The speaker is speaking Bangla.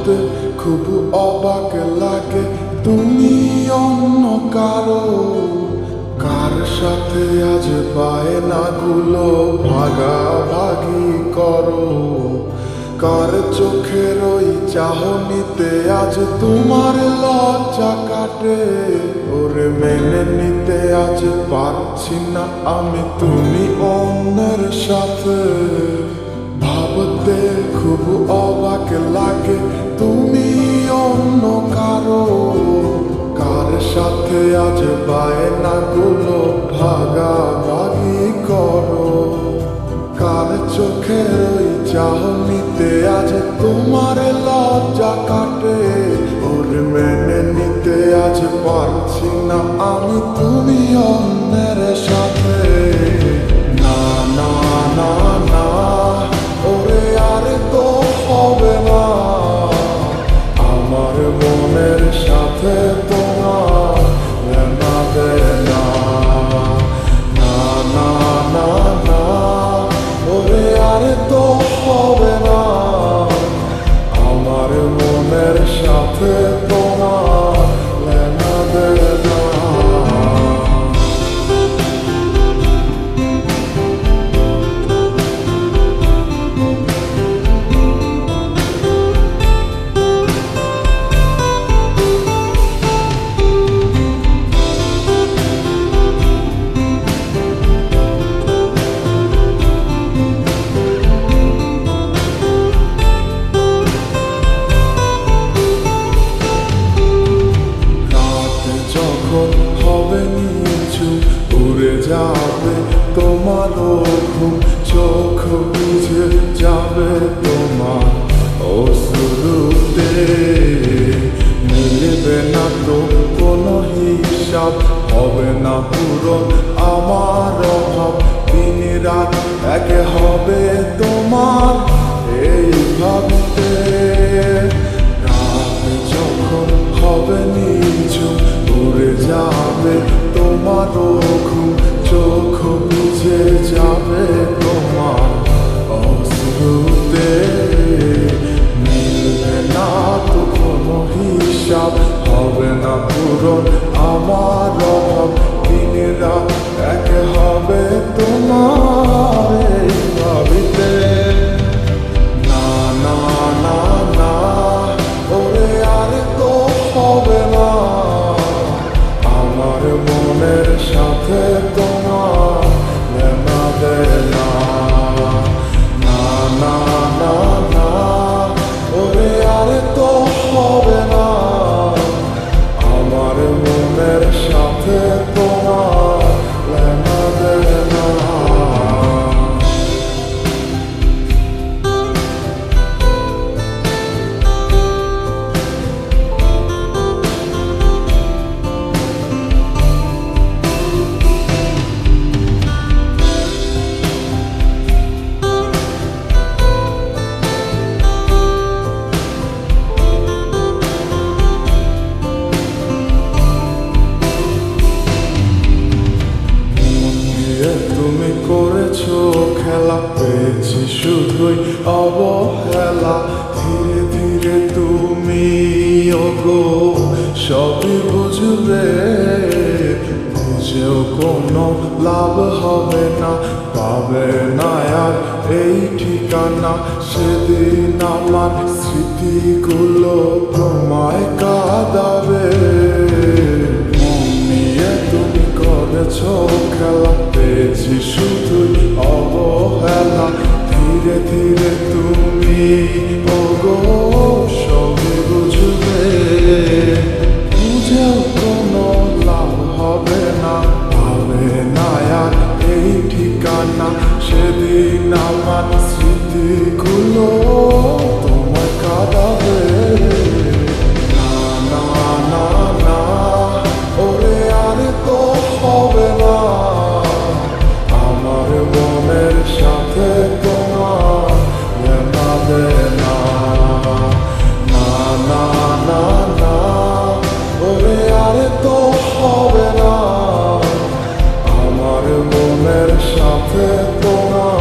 ভাবতে খুব অবাক লাগে, তুমি অন্য কারো। কার সাথে আজ বায়নাগুলো ভাগাভাগি করো? কার চোখের ওই চাহনিতে আজ তোমার লজ্জা কাটে? ওরে মেনে নিতে আজ পারছি না আমি তুমি অন্যের সাথে। ভাবতে খুব অবাক লাগে, তুমি অন্য কারো। কার সাথে আজ বায়নাগুলো ভাগাভাগি করো? কার চোখের ওই চাহনিতে আজ তোমার লজ্জা কাটে? ওরে মেনে নিতে আজ পারছি না আমি তুমি অন্যের সাথে। না না না না, ওরে আর তো হবে না। আমার মনের সাথে তোমার লেনা দেনা। না না না না, ওরে আর তো হবে না। আমার মনের সাথে তোমার লেনা দেনা। হবে নিচু উড়ে যাবে তোমারও ঘুম, চোখ বুঝে যাবে তোমার অশ্রুতে। মিলবে না তো কোনো হিসাব, হবে না পূরণ আমার অভাব। দিন রাত এক হবে তোমার এই ভাবতে। রাত যখন হবে নিচু উড়ে যাবে তোমারও ঘুম, চোখ বুঝে যাবে তোমার অশ্রুতে। মিলবে না তো কোনো হিসাব, হবে না পূরণ আমার অভাব। দিন রাত এক হবে তোমার এই ভাবিতে। না না না না, ওরে আর তো হবে না। আমার মনের সাথে তোমার লেনা দেনা। না না না না, ওরে আর তো হবে না। আমার মনের সাথে তোমার লেনা দেনা। তুমি করেছো খেলা, পেয়েছি শুধুই অবহেলা। ধীরে ধীরে তুমি ওগো সবই বুঝবে, বুঝেও কোনো লাভ হবে না। পাবে না আর এই ঠিকানা, সেদিন আমার স্মৃতিগুলো তোমায় কাঁদাবে। মন নিয়ে তুমি করেছো খেলা, পেয়েছি শুধুই অবহেলা। ধীরে ধীরে তুমি ওগো সবই বুঝবে, বুঝেও কোনো লাভ হবে না। পাবে না আর এই ঠিকানা, সেদিন আমার স্মৃতিগুলো তোমায় কাঁদাবে। না না না না, ওরে আর তো হবে না। আমার মনের সাথে তোমার লেনা দেনা। না না না না, ওরে আর তো হবে না। আমার মনের সাথে তোমার